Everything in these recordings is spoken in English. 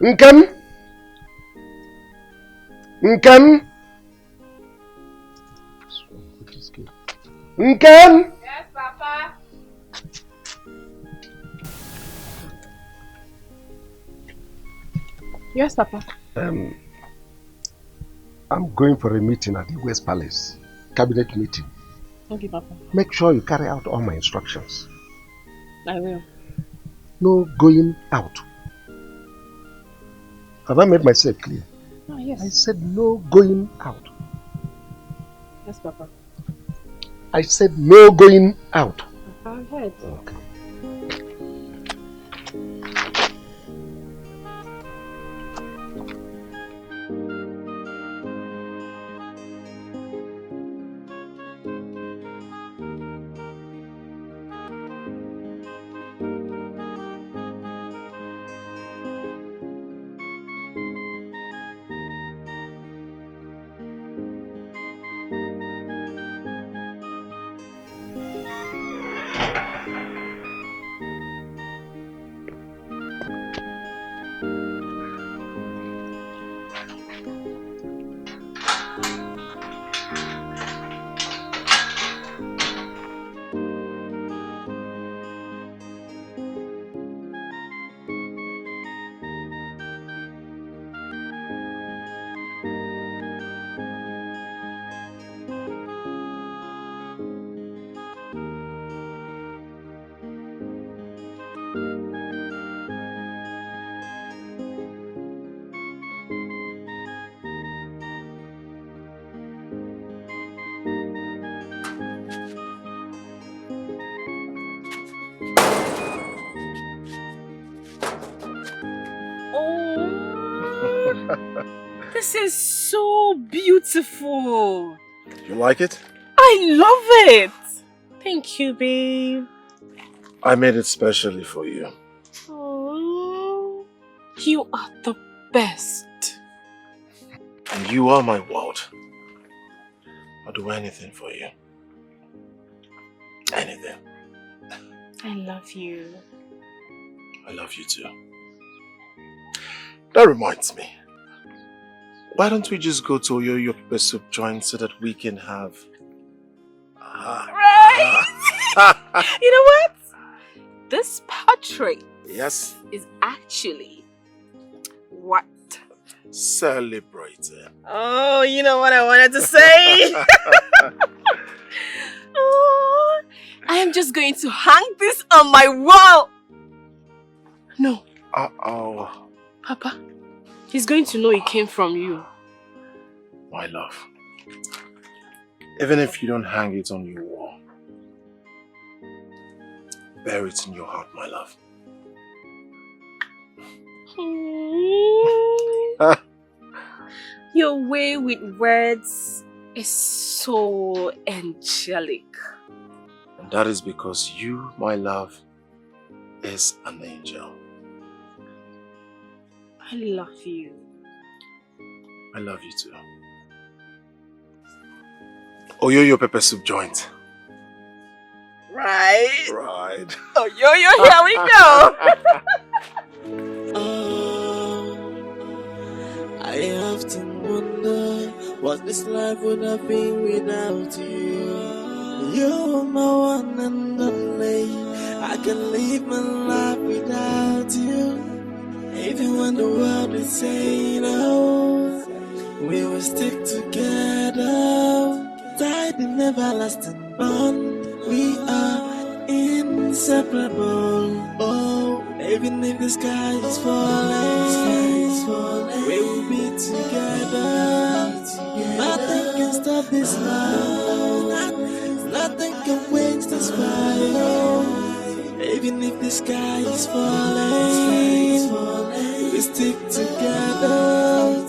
Nkem? Nkem? Nkem? Yes, Papa. Yes, Papa. I'm going for a meeting at the West Palace. Cabinet meeting. Okay, Papa. Make sure you carry out all my instructions. I will. No going out. Have I made myself clear? Oh, yes. I said no going out. Yes, Papa. I said no going out. I heard. Okay. This is so beautiful. You like it? I love it. Thank you, babe. I made it specially for you. Oh, you are the best. And you are my world. I'll do anything for you. Anything. I love you. I love you too. That reminds me. Why don't we just go to Oyoyo Pepper Soup joint so that we can have... Right? You know what? This portrait Yes. is actually what? Celebrated. Oh, you know what I wanted to say? Oh, I am just going to hang this on my wall. No. Uh-oh. Papa, he's going to know it came from you. My love. Even if you don't hang it on your wall, bear it in your heart, my love. Your way with words is so angelic. And that is because you, my love, is an angel. I love you. I love you too. Oyoyo Pepper Soup joint. Right? Right. Oh, here we go. I often wonder what this life would have been without you. You're my one and only. I can live my life without you. Even when the world is saying no, we will stick together. Tied in everlasting bond, we are inseparable. Oh, even if the sky is falling, we will be together. Nothing can stop this love. Nothing can quench this fire. Even if the sky is falling, we stick together.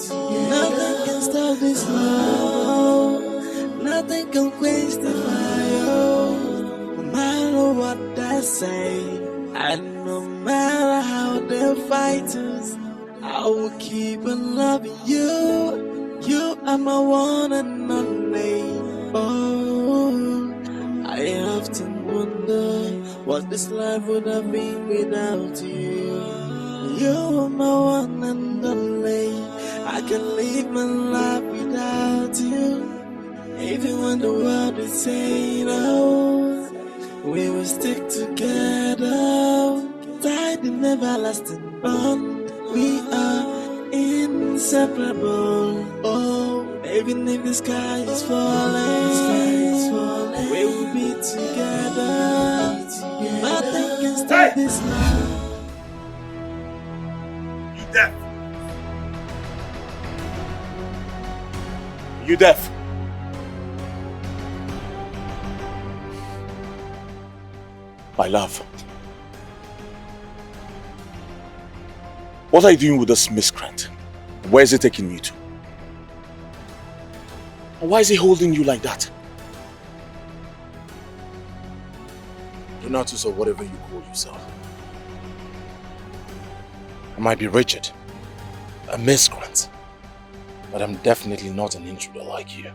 Nothing can stop this love. Nothing can quench the fire. No matter what they say, and no matter how they fight us, I will keep on loving you. You are my one and only. Oh, I often wonder what this life would have been without you. You're my one and only. I can live my life without you. Even when the world is saying no, we will stick together. Tied in everlasting bond, we are inseparable. Oh, even if the sky is falling, we will be together. Nothing can stop this love. You deaf? You deaf? My love. What are you doing with this miscreant? Where is it taking you to? And why is he holding you like that? Donatus or whatever you call yourself. I might be Richard, a miscreant, but I'm definitely not an intruder like you.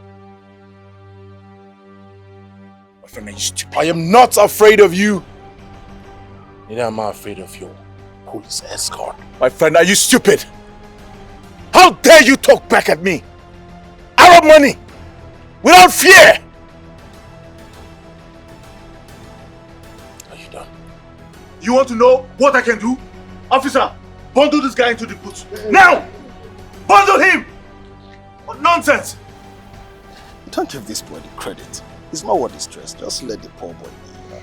My friend, are you stupid? I am not afraid of you. Neither am I afraid of your police escort. My friend, are you stupid? How dare you talk back at me? Arab money! Without fear! Are you done? You want to know what I can do? Officer, bundle this guy into the boot. Now! Bundle him! What nonsense! Don't give this boy the credit. He's not worth the stress. Just let the poor boy be.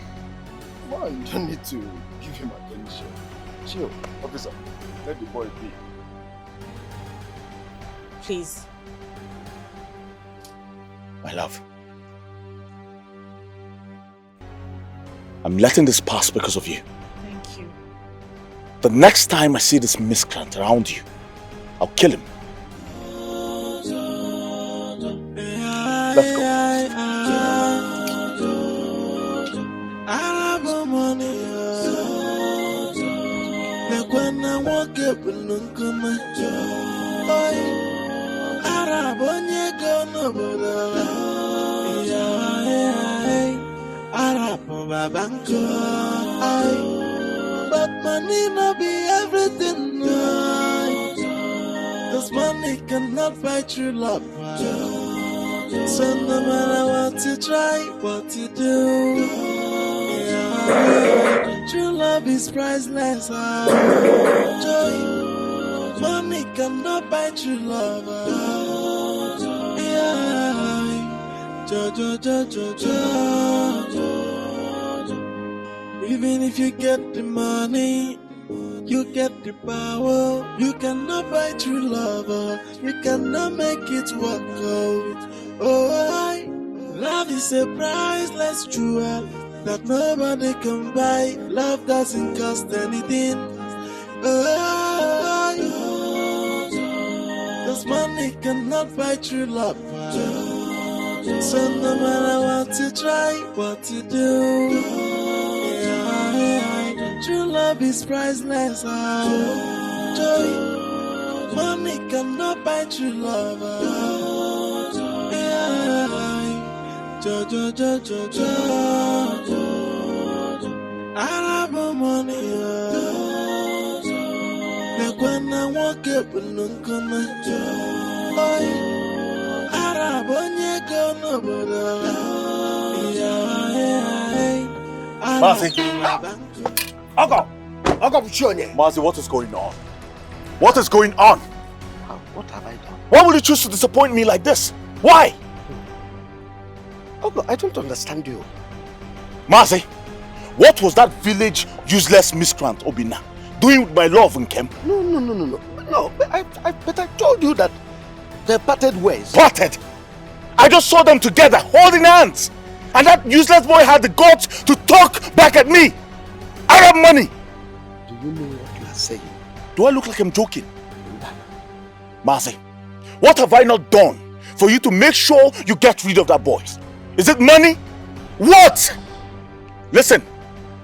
Come on, you don't need to give him attention. Chill, officer. Let the boy be. Please. My love. I'm letting this pass because of you. Thank you. The next time I see this miscreant around you, I'll kill him. Let's go. But money no be everything. Cause money cannot buy true love. So no matter what you try, what you do, true love is priceless. Joy, money cannot buy true love. Even if you get the money, you get the power, you cannot buy true love. You cannot make it work out. Oh, love is a priceless jewel that nobody can buy. Love doesn't cost anything. Cause money cannot buy true love. So no matter what you try, what you do, true love is priceless. Joy, money cannot buy true love. Arab money. When I walk up and come Arab Marcy! Uncle, Marcy, what is going on? What is going on? what have I done? Why would you choose to disappoint me like this? Why? Uncle, I don't understand you. Marcy, what was that village useless miscreant Obina doing with my love in camp? No. No, but I told you that they parted ways. Parted? I just saw them together, holding hands. And that useless boy had the guts to talk back at me. Arab money. Do you know what you are saying? Do I look like I'm joking? Marcy, what have I not done for you to make sure you get rid of that boy? Is it money? What? Listen,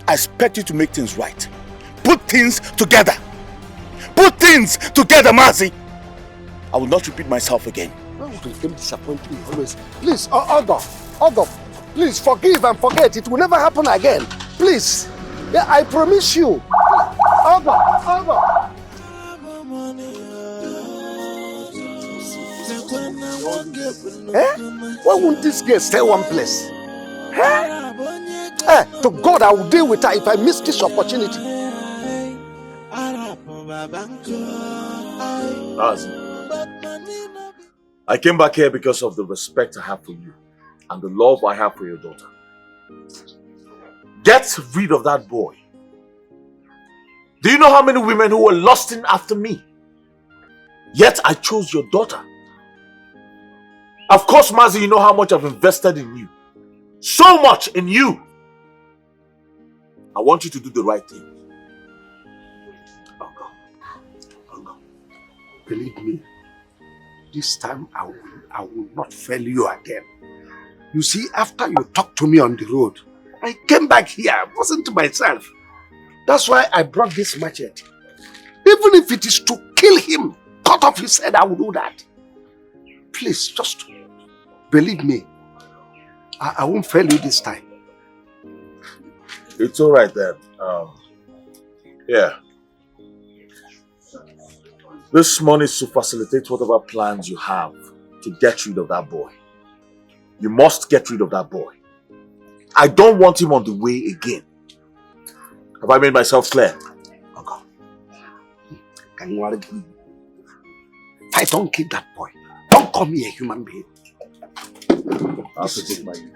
I expect you to make things right. Put things together. Put things together, Marcy. I will not repeat myself again. Why would you disappoint me always? Please, Olga, please forgive and forget. It will never happen again. Please. Yeah, I promise you. Olga. Eh? Why won't this girl stay one place? Eh? To God, I will deal with her if I miss this opportunity. I came back here because of the respect I have for you and the love I have for your daughter. Get rid of that boy. Do you know how many women who were lusting after me? Yet I chose your daughter. Of course, Mazi, you know how much I've invested in you. So much in you. I want you to do the right thing. Uncle, believe me, this time I will not fail you again. You see, after you talked to me on the road, I came back here. I wasn't myself. That's why I brought this machete. Even if it is to kill him, cut off his head, I will do that. Please, just believe me. I won't fail you this time. It's all right then. Yeah. This money is to facilitate whatever plans you have to get rid of that boy. You must get rid of that boy. I don't want him on the way again. Have I made myself clear? Uncle, can you argue? If I don't kill that boy, don't call me a human being. I'll take my leave.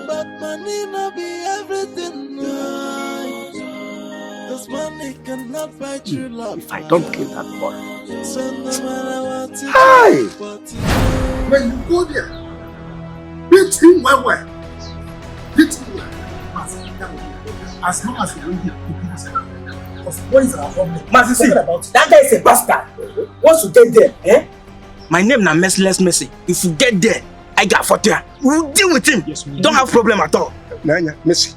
But money not be everything. This money cannot buy true love. If I don't kill that boy. So no matter what you Hey! When you go there, beat him well. Beat him well. As long as we don't hear because what is our problem? Mazi, see, that guy is a bastard. Once you get there, my name na Merciless Mercy. If you get there, I got for there. We'll deal with him. Yes, we don't have problem at all. Nanya, Mercy.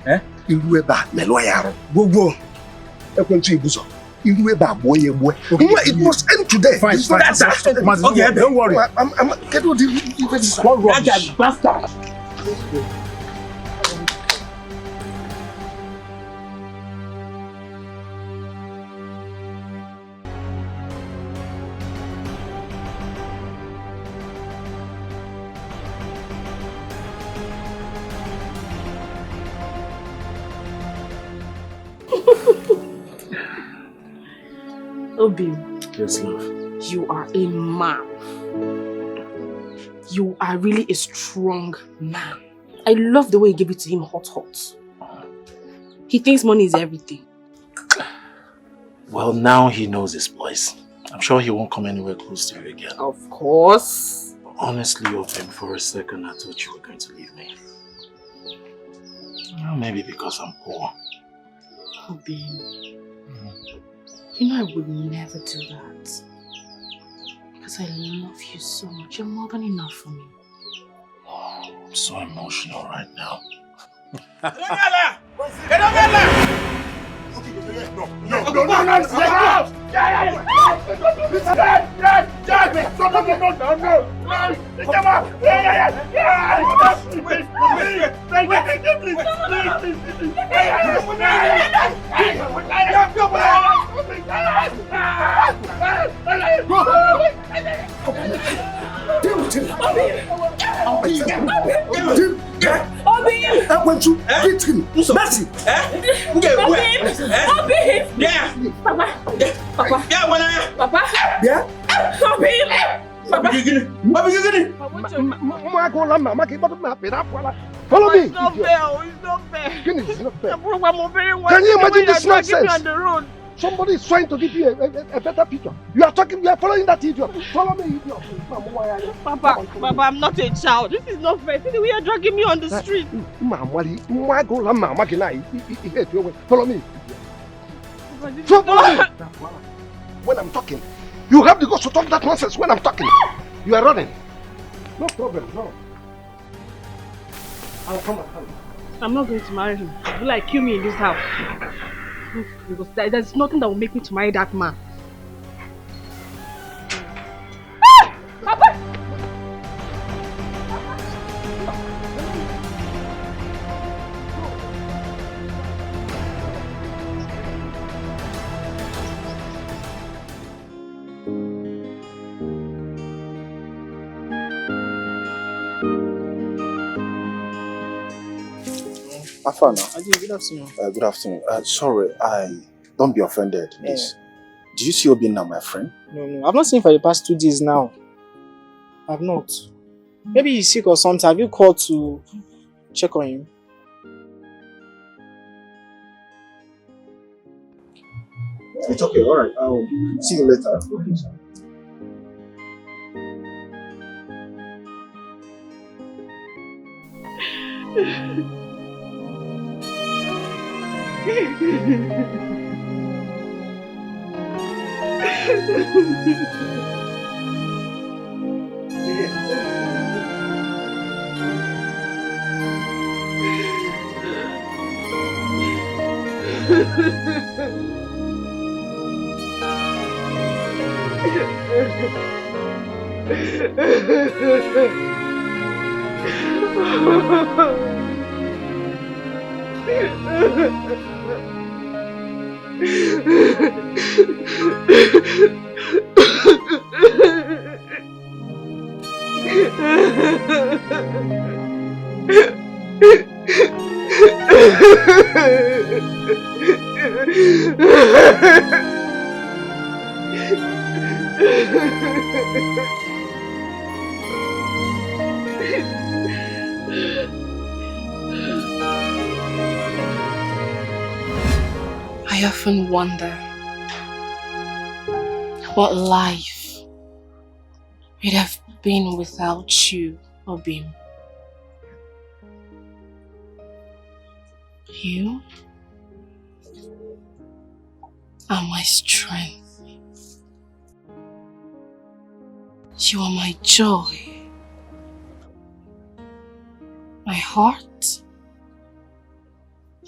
Meloyaro. Go. It must end today. Fine. Okay, don't worry. I'm get what the that guy is bastard. Obi. Yes, love. You are a man. You are really a strong man. I love the way you give it to him hot. He thinks money is everything. Well, now he knows his place. I'm sure he won't come anywhere close to you again. Of course. Honestly, Open, for a second I thought you were going to leave me. Well, maybe because I'm poor. Obi. You know I would never do that. Because I love you so much. You're more than enough for me. Oh, I'm so emotional right now. I want to beat him. Mercy. Papa. Yeah? Follow me. It's not fair. It's not fair. I'm very well. Can you imagine this nonsense? On the road. Somebody is trying to give you a better picture. You are following that idiot. Follow me, idiot. Papa, I'm not a child. This is not fair. See the way you're dragging me on the street. Follow me. Follow me. When I'm talking, you have the guts to talk that nonsense when I'm talking. You are running. No problem, no. I'll come. I'm not going to marry him. You like kill me in this house. Because there's nothing that will make me to marry that man. Afana. Adi, good afternoon. Good afternoon. Sorry, don't be offended, please. Did you see Obinna, my friend? No. I've not seen him for the past 2 days now. I've not. Maybe he's sick or something. Have you called to check on him? It's okay, alright. I'll see you later. Okay, sir. I often wonder what life would have been without you, Obim. You are my strength. You are my joy, my heart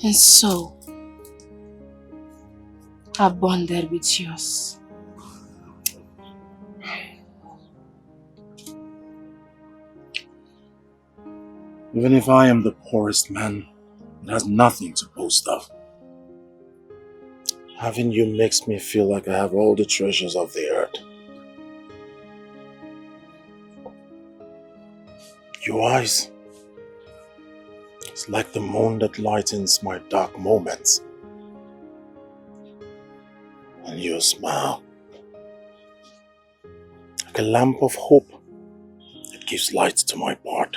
and soul are bonded with yours. Even if I am the poorest man that has nothing to boast of, having you makes me feel like I have all the treasures of the earth. Your eyes, it's like the moon that lightens my dark moments. And your smile, like a lamp of hope that gives light to my path.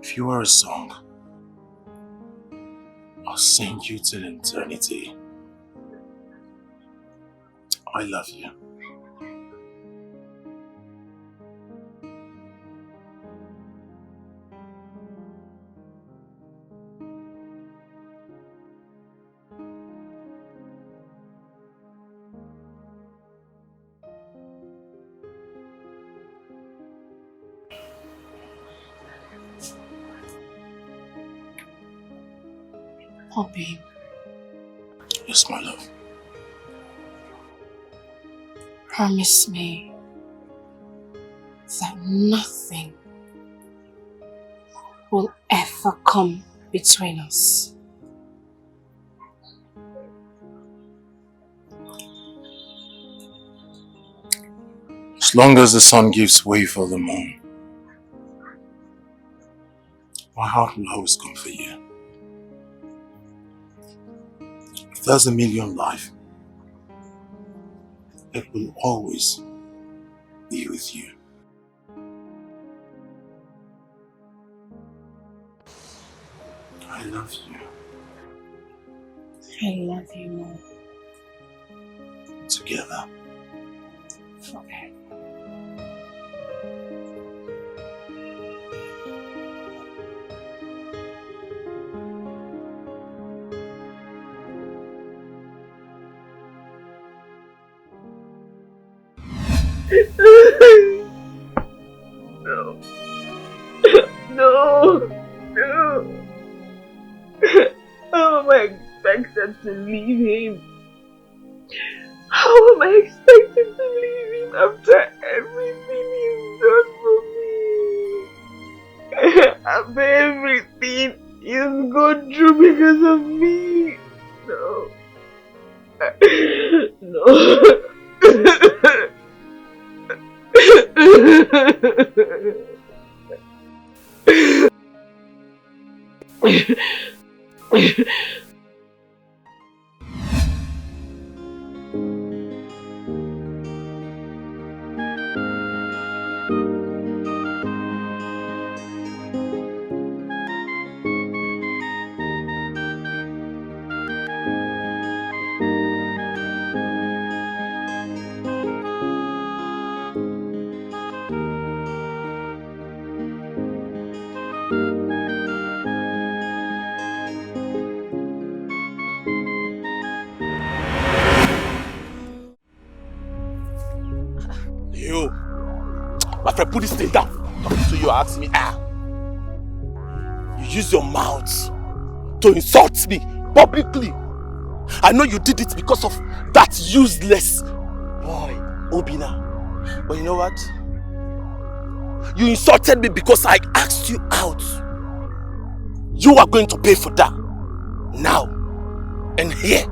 If you were a song, I'll sing you till eternity. I love you. Oh, babe. Yes, my love. Promise me that nothing will ever come between us. As long as the sun gives way for the moon, my heart will always come for you. If there's a million life, it will always be with you. I love you. I love you more. Together. Okay. No. No. No. How am I expected to leave him? How am I expected to leave him after everything he's done for me? After everything he's gone through because of me? No. No. You, my friend, put this thing down. Talking to you, ask me, you use your mouth to insult me publicly. I know you did it because of that useless boy, Obina. But you know what? You insulted me because I asked you out. You are going to pay for that. Now. And here.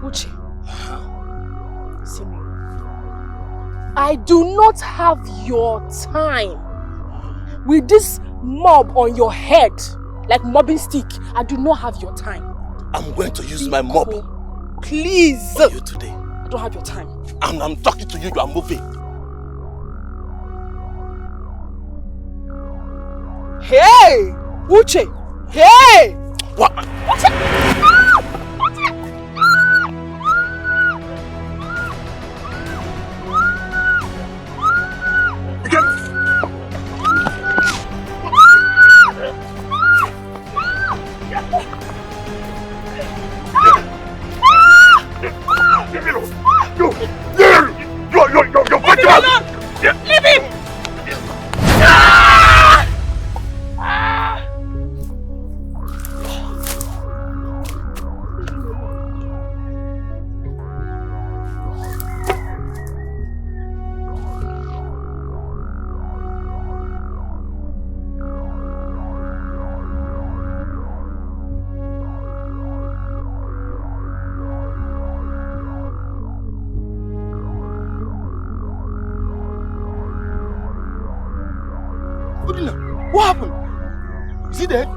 Luchy. I do not have your time. With this mob on your head, like mobbing stick, I do not have your time. I'm going to use my mob. Please. For you today. I don't have your time. I'm talking to you, you are moving. Hey! Uche! Hey! What? Uche! Leave him! What happened? Is he dead?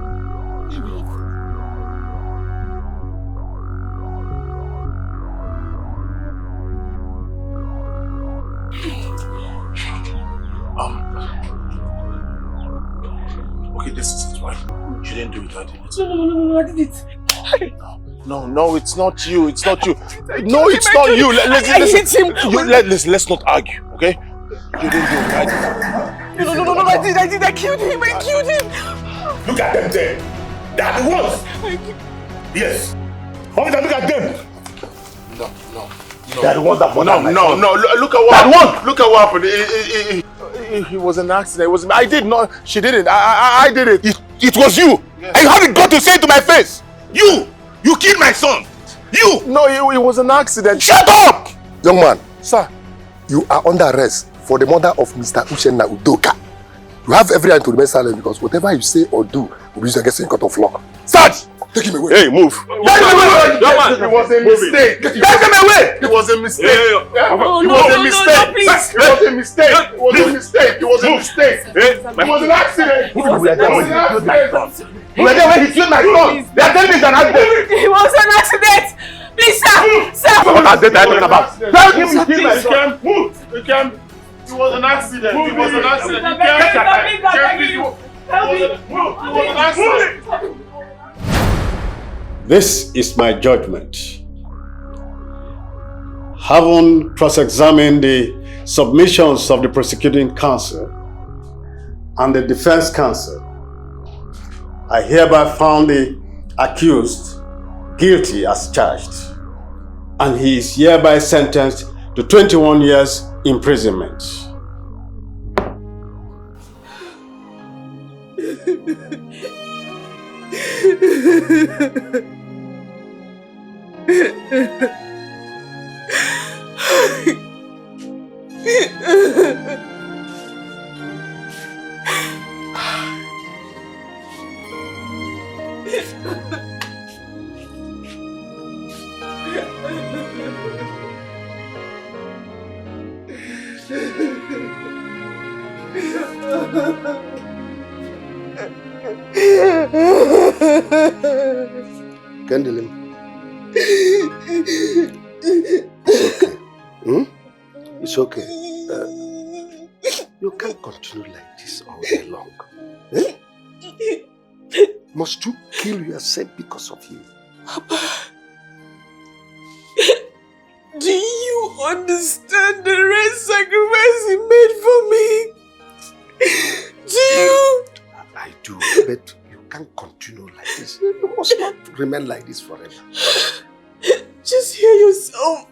Okay, this is it, right? You didn't do it, I did it. No, I did it. No, it's not you. It's not you. No, it's not you. Let's let's not argue, okay? You didn't do it, I did it. No, I did. I killed him. Look at them there. They are the ones. Yes. Officer, look at them. No. They are the ones that No. Look at what happened. It was an accident. It was. I did not. She didn't. I did it. It was you. Yes. And you haven't got to say it to my face. You killed my son. You. No, it was an accident. Shut up. Young man, Sir. you are under arrest for the murder of Mr. Uchenna Udoka. You have every right to remain silent because whatever you say or do will be used against you in court of law. Sarge. Take him away. Hey, move. It was a mistake. Take him away. It was a mistake. No, please. It was a mistake. It was a mistake. It was a mistake. It was an accident. You were there when he killed my son. They are telling me it's an accident. It was an accident. Please, sir. What accident are you talking about? Tell him you killed my son. You can't. It was an accident. It was an accident. You can't. This is my judgment. Having cross-examined the submissions of the prosecuting counsel and the defense counsel, I hereby found the accused guilty as charged, and he is hereby sentenced to 21 years imprisonment. Kendall. It's okay. It's okay. You can't continue like this all day long. Eh? Must you kill yourself because of him? Papa, do you understand the great sacrifice he made for me? Do you? I do, but you can't continue like this. You must not remain like this forever. Just hear yourself.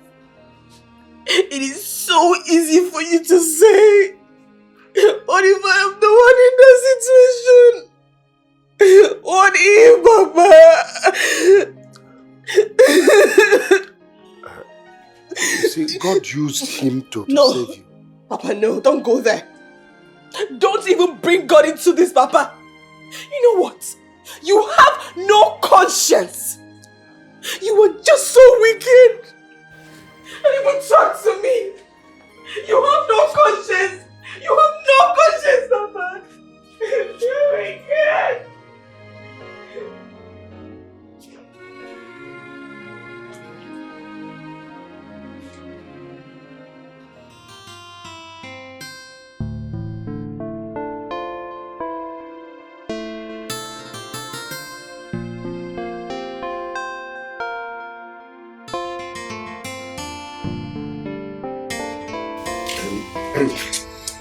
It is so easy for you to say. What if I am the one in that situation? What if, Papa? You see, God used him to save you. Papa, no, don't go there. Don't even bring God into this, Papa. You know what? You have no conscience. You were just so wicked. And even talk to me. You have no conscience. You have no conscience, Papa. You're wicked.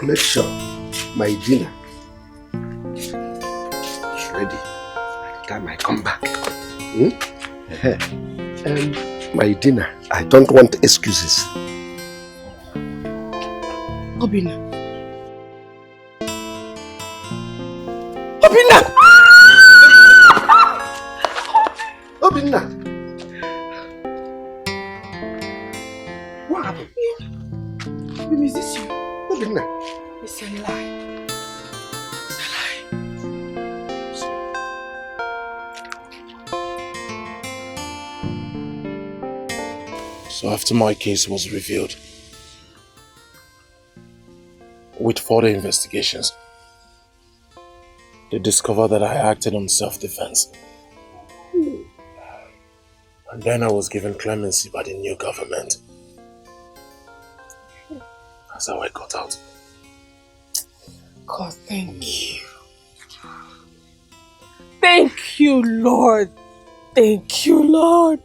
Make sure my dinner is ready by the time I come back. And my dinner, I don't want excuses. Obina. Obina! Obina! What happened? Obina, is this you? Obina! It's a lie. It's a lie. So after my case was revealed, with further investigations, they discovered that I acted on self-defense. And then I was given clemency by the new government. That's how I got out. God, thank you. Thank you, Lord. Thank you, Lord.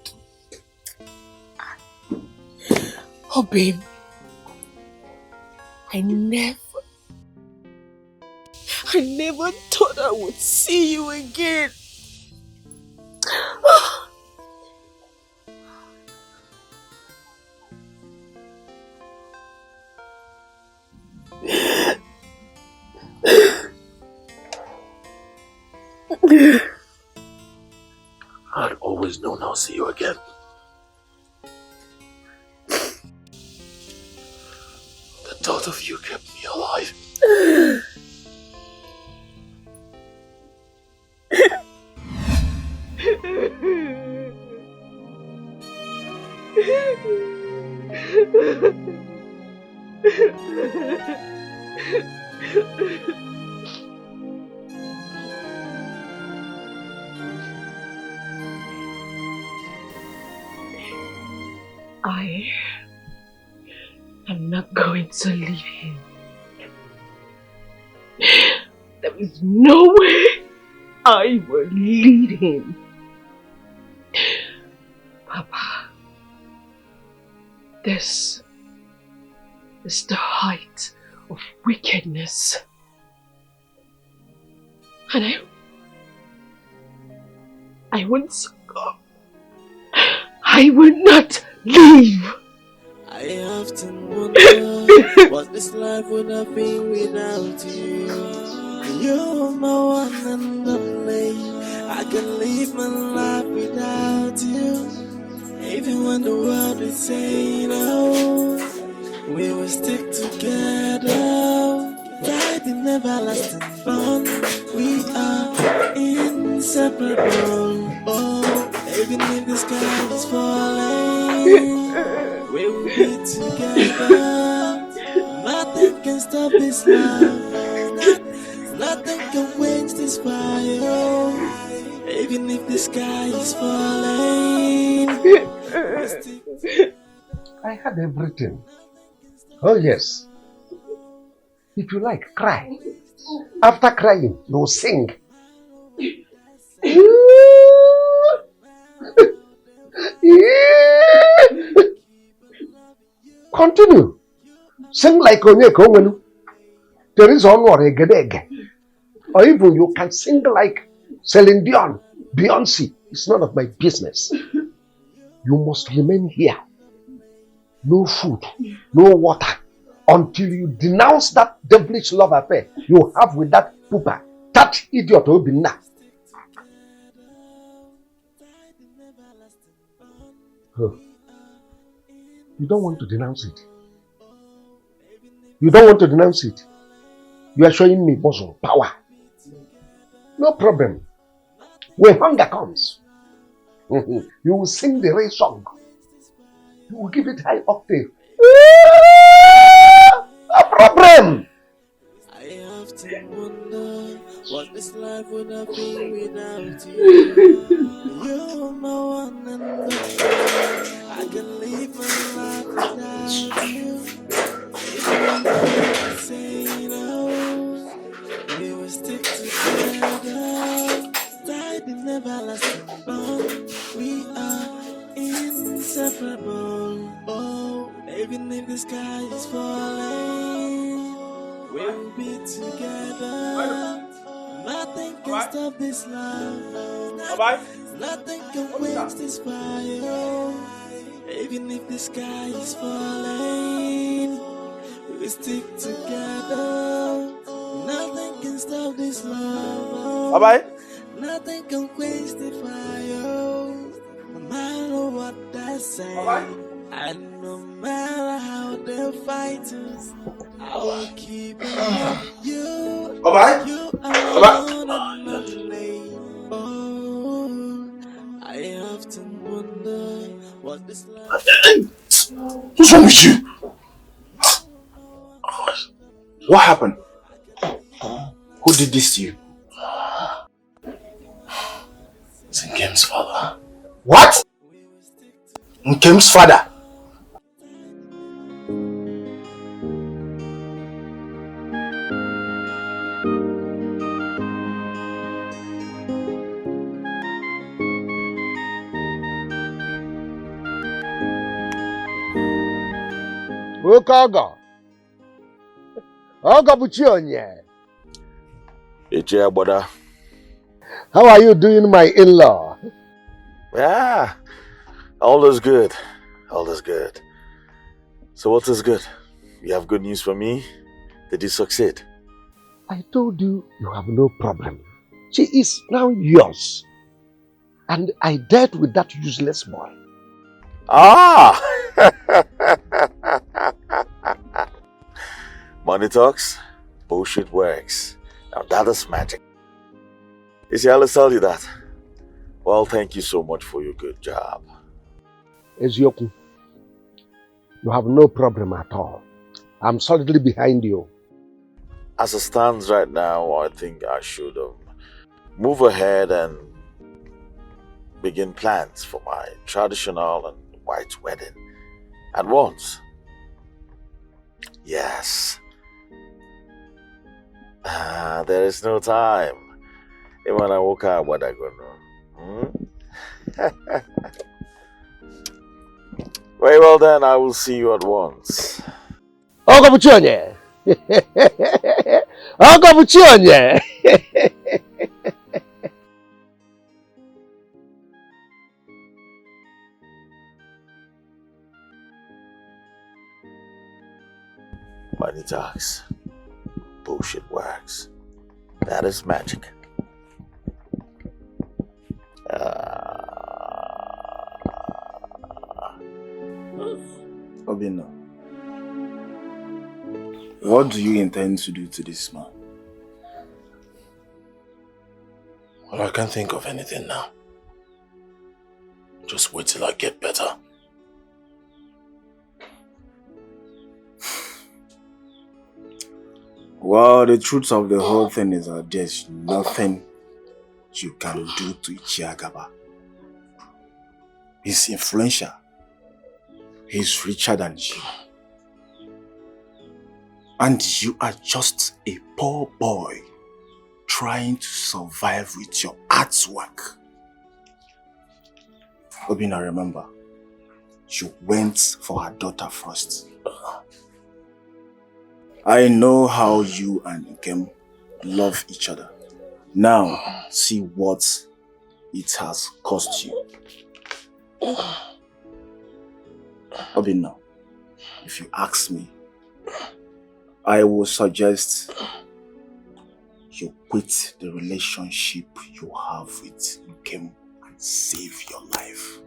Oh, babe. I never thought I would see you again. I'd always known I'll see you again. The thought of you kept me alive. I am not going to leave him. There is no way I will lead him. Papa, this is the height of wickedness. And I won't succumb. I will not leave. I often wonder what this life would have been without you. You're my one and only. I can live my life without you. Even when the world is saying no, we will stick together. Fighting everlasting bond. We are inseparable. Oh, even if the sky is falling, we will be together. Nothing can stop this love. Nothing can quench this fire. Even if the sky is falling. I had everything. Oh yes. If you like, cry. After crying, you'll sing. Continue. Sing like Onyeka Onwenu. There is one or a gedeg. Or even you can sing like Celine Dion, Beyonce. It's none of my business. You must remain here. No food, no water, until you denounce that devilish love affair you have with that pooper, that idiot Obinna. Huh. You don't want to denounce it. You don't want to denounce it. You are showing me muscle, power. No problem. When hunger comes, you will sing the rain song. You will give it high octave. No problem. I often wonder what this life would have been without you. You're my one and only. I can live my life without you. Say no, we will stick together. Tied in everlasting bond. We are inseparable. Oh, even if the sky is falling, we'll be together. Nothing can stop this love. Nothing can quench this fire. Even if the sky is falling, we stick together. Nothing can stop this love. Bye-bye. Nothing can quench the fire. No matter what they say. Bye-bye. And no matter how they fight us, I will keep you. Bye-bye. You Bye-bye. are not only. Oh, I often wonder what this life. What's wrong with you? What happened? Who did this to you? It's Nkem's father. What? Nkem's father? Oga. Oga Buchionye. Eche, brother. How are you doing, my in-law? Yeah, all is good. All is good. So what is good? You have good news for me? Did you succeed? I told you you have no problem. She is now yours. And I dealt with that useless boy. Ah! Money talks, bullshit works. Now that is magic. You see, I'll tell you that. Well, thank you so much for your good job. Ezioku, you have no problem at all. I'm solidly behind you. As it stands right now, I think I should move ahead and begin plans for my traditional and white wedding at once. Yes. There is no time. Even when I woke up, what I go know. Very well then, I will see you at once. Oga Buchionye! Oga Buchionye! Money talks. Bullshit works. That is magic. Obinna, what do you intend to do to this man? Well, I can't think of anything now. Just wait till I get better. Well, the truth of the whole thing is that there's nothing you can do to Ichiagaba. He's influential. He's richer than you. And you are just a poor boy trying to survive with your artwork. Obina, remember, you went for her daughter first. I know how you and Nkem love each other. Now, see what it has cost you. Obina, if you ask me, I will suggest you quit the relationship you have with Nkem and save your life.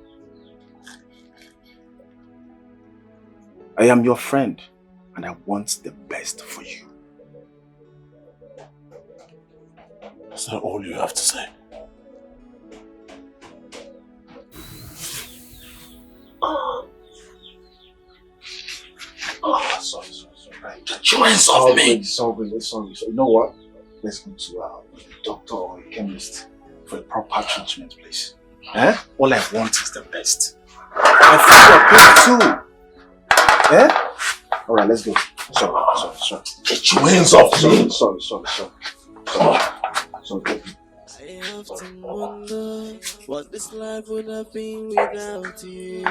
I am your friend and I want the best for you. Is that all you have to say? Sorry. Get your hands off me! Sorry. You know what? Let's go to a doctor or a chemist for a proper treatment, please. Eh? All I want is the best. I feel your pain too. Eh? Alright, let's go. Sorry. Get your hands off me! Sorry. I often wonder what this life would have been without you.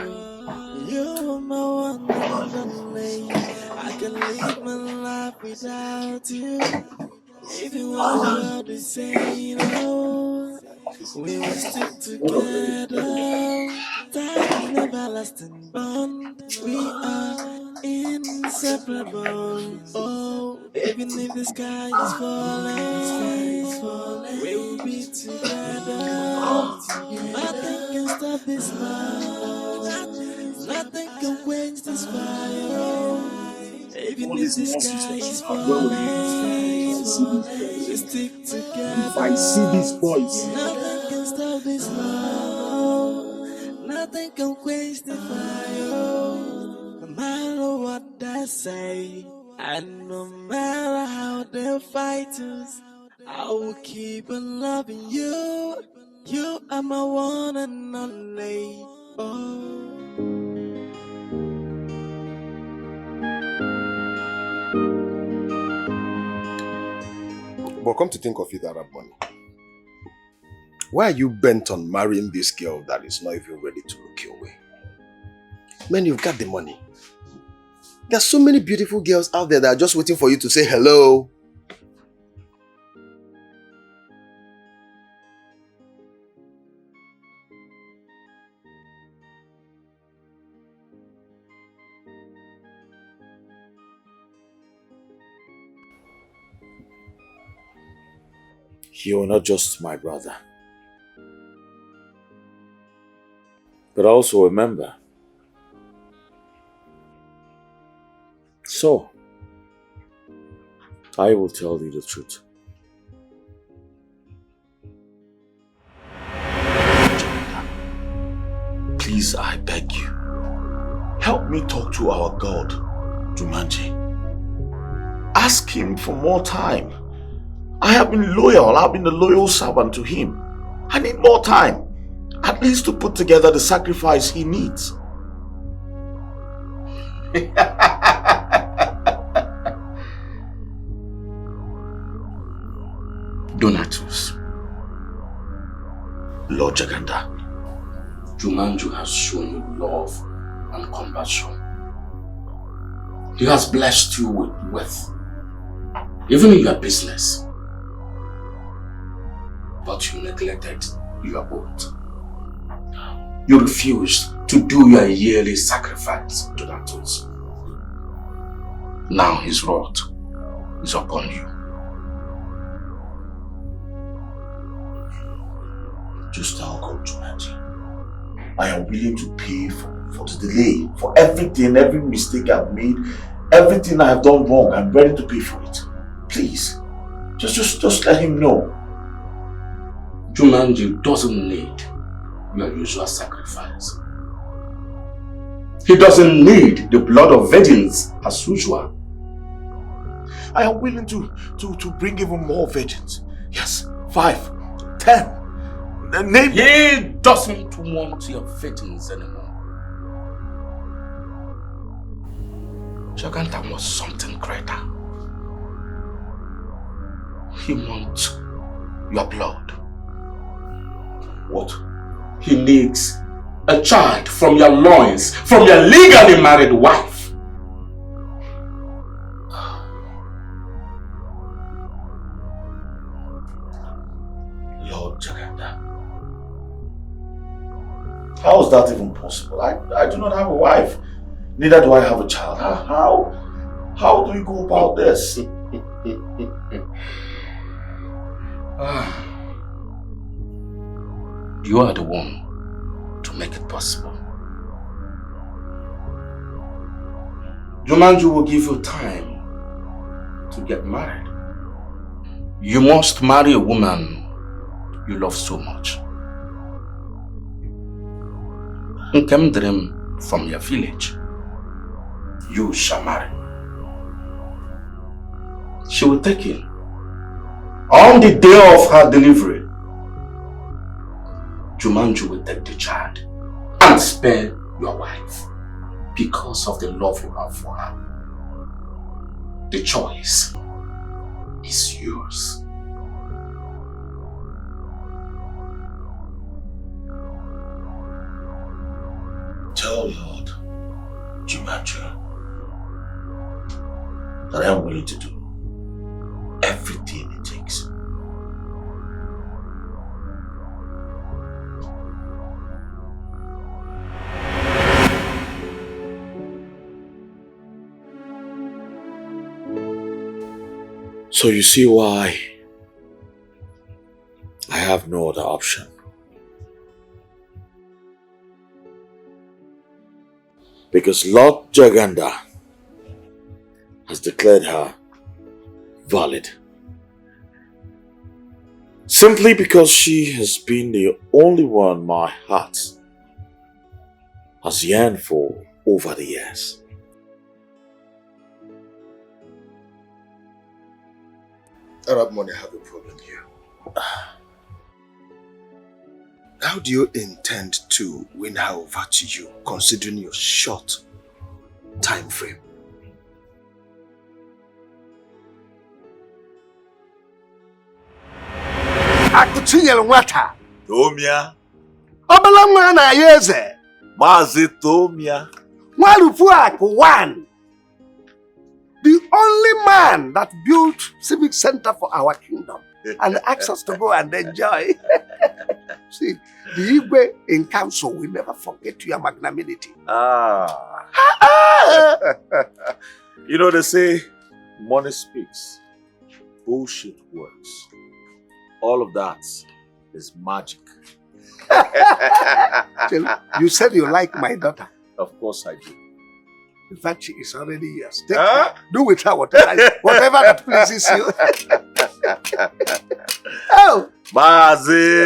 You're my one and only. I can live my life without you. Even when the world is saying no, we will stick together. Tied in an everlasting bond, we are inseparable. Oh, even if the sky is falling, we will be together. Nothing can stop this love. Nothing can quench this fire. Even if the sky is falling, we stick together. If I see these boys, Nothing can stop this love. Nothing can quench the fire. No matter what they say, and no matter how they fight us, I will keep on loving you. You are my one and only. Oh. But come to think of it, Arab money. Why are you bent on marrying this girl that is not even ready to look your way? Man, you've got the money. There's so many beautiful girls out there that are just waiting for you to say hello. You're not just my brother, but also a member. So, I will tell you the truth. Please, I beg you, help me talk to our God, Jumanji. Ask him for more time. I have been loyal. I've been a loyal servant to him. I need more time, at least to put together the sacrifice he needs. Donatus, Lord Jaganda, Jumanju has shown you love and compassion. He has blessed you with wealth, even in your business. But you neglected your oath. You refused to do your yearly sacrifice to Donatus. Now his wrath is upon you. Just now, God, Jumanji. I am willing to pay for the delay, for everything, every mistake I've made, everything I have done wrong. I'm ready to pay for it. Please, just let him know. Jumanji doesn't need your usual sacrifice. He doesn't need the blood of virgins as usual. I am willing to bring even more virgins. Yes, 5, 10. Name he doesn't want your fittings anymore. Jaganta wants something greater. He wants your blood. What? He needs a child from your loins, from your legally married wife. Lord Jaganta, how is that even possible? I do not have a wife. Neither do I have a child. How do we go about this? You are the one to make it possible. Jumanju will give you time to get married. You must marry a woman you love so much. Nkem dream from your village. You shall marry. She will take in. On the day of her delivery, Jumanju will take the child and spare your wife because of the love you have for her. The choice is yours. Tell Lord Jumanju that I am willing to do everything it takes. So you see why I have no other option. Because Lord Jaganda has declared her valid. Simply because she has been the only one my heart has yearned for over the years. Arab money, I have a problem here. How do you intend to win her over to you, considering your short time frame? Akutinyel nwata. Tomia. Obala nwa na yeze. Mazi Tomia. Nwarufu Aku one. The only man that built civic center for our kingdom and asked us to go and enjoy. See, the Igwe in council will never forget your magnanimity. You know, they say money speaks, bullshit works. All of that is magic. You said you like my daughter. Of course I do. In fact, she is already yours. Take her. Do with her whatever that pleases you. Oh! Mazi!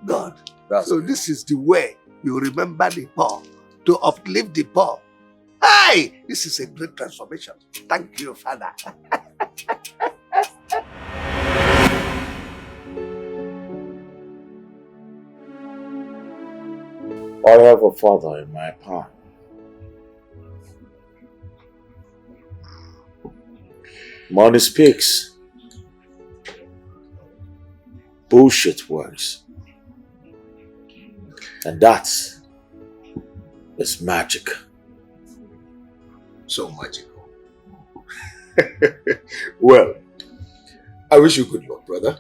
God. That's so good. This is the way you remember the poor, to uplift the poor. Hey! This is a great transformation. Thank you, Father. I have a father in my palm. Money speaks. Bullshit works. And that is magic. So magical. Well, I wish you good luck, brother.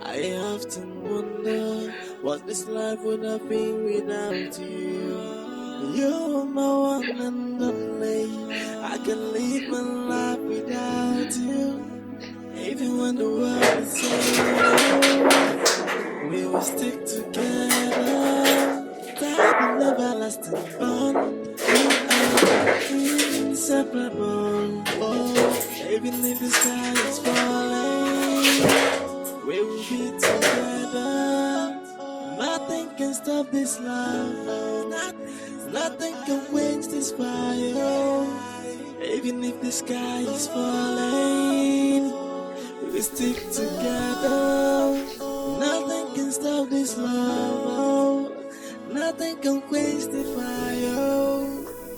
I often wonder what this life would have been without you. You're my one and only. I can live my life without you. Even when the world is saying we will stick together. That an everlasting bond. Even if the sky is falling, we will be together. Nothing can stop this love. Nothing can quench this fire. Even if the sky is falling, we stick together. Nothing can stop this love. Nothing can quench the fire.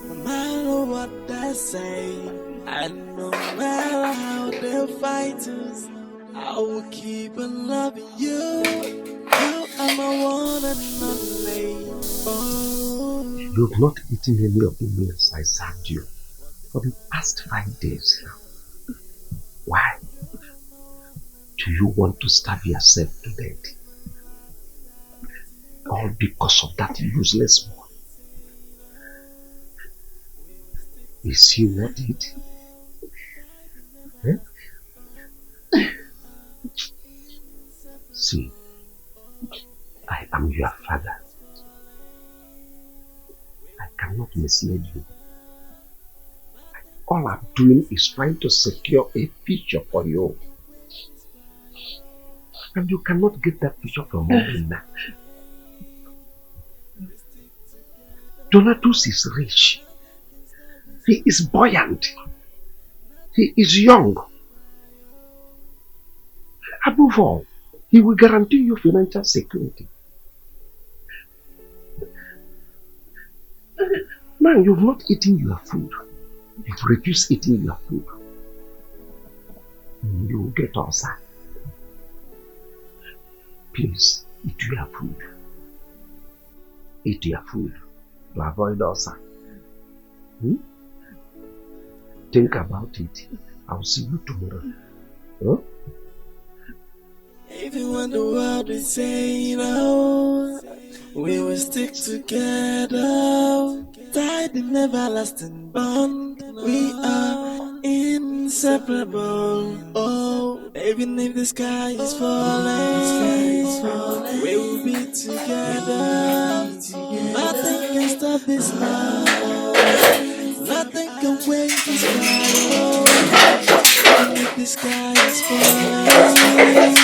No matter what they say, and no matter how they fight us, I will keep on loving you. You are my one and only. Oh. You've not eaten any of the meals I served you for the past 5 days now. Why? Do you want to starve yourself to death? All because of that useless boy. Is he worth it? Eh? See, I am your father. I cannot mislead you. All I'm doing is trying to secure a future for you. And you cannot get that future from me now. Donatus is rich. He is buoyant. He is young. Above all, he will guarantee you financial security. Now you've not eaten your food. You've refused eating your food. You will get ulcer. Please, eat your food. Eat your food to avoid ulcer. Think about it. I'll see you tomorrow. Huh? Even when the world is saying no, we will stick together. Tied in everlasting bond, we are inseparable. Oh, even if the sky is falling, we will be together. Nothing can stop this love. Nothing can quench this fire. Even if the sky is falling,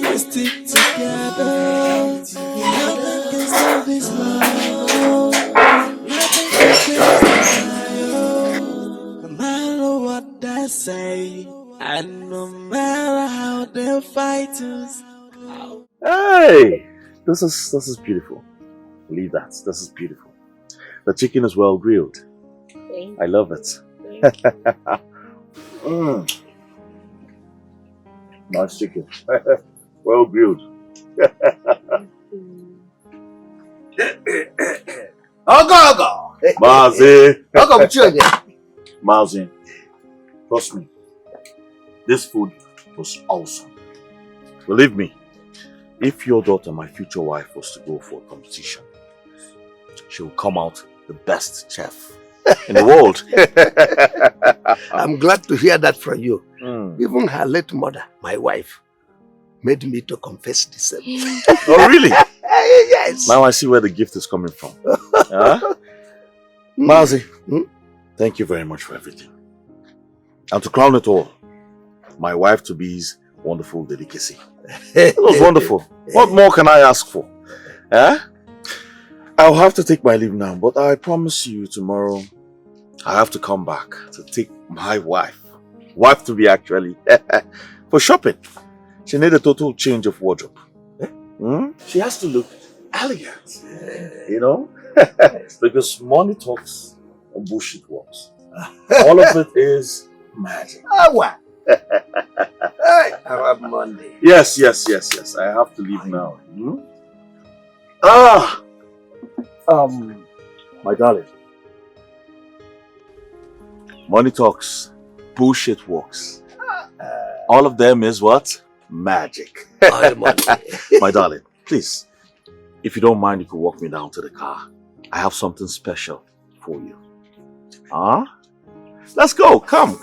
we stick together. Nothing can stop this love. Nothing can quench this fire. No matter what they say, and no matter how they fight us. Hey, this is beautiful. Leave that. This is beautiful. The chicken is well grilled. I love it. Nice chicken. Well grilled. Ogo! Mazi! Ogo, Mazi, trust me. This food was awesome. Believe me, if your daughter, my future wife, was to go for a competition, she will come out the best chef in the world. I'm glad to hear that from you. Even her late mother, my wife, made me to confess the same. Oh, really? Yes. Now I see where the gift is coming from. Huh? Mazi, thank you very much for everything. And to crown it all, my wife-to-be's wonderful delicacy. It was wonderful. What more can I ask for? Huh? I'll have to take my leave now, but I promise you tomorrow I have to come back to take my wife-to-be actually, for shopping. She needs a total change of wardrobe. She has to look elegant, you know? Because money talks and bullshit works. All of it is magic. What? Our Monday. Yes. I have to leave now. My darling. Money talks, bullshit works. All of them is what? Magic. My darling, please, if you don't mind, you could walk me down to the car. I have something special for you. Let's go. Come.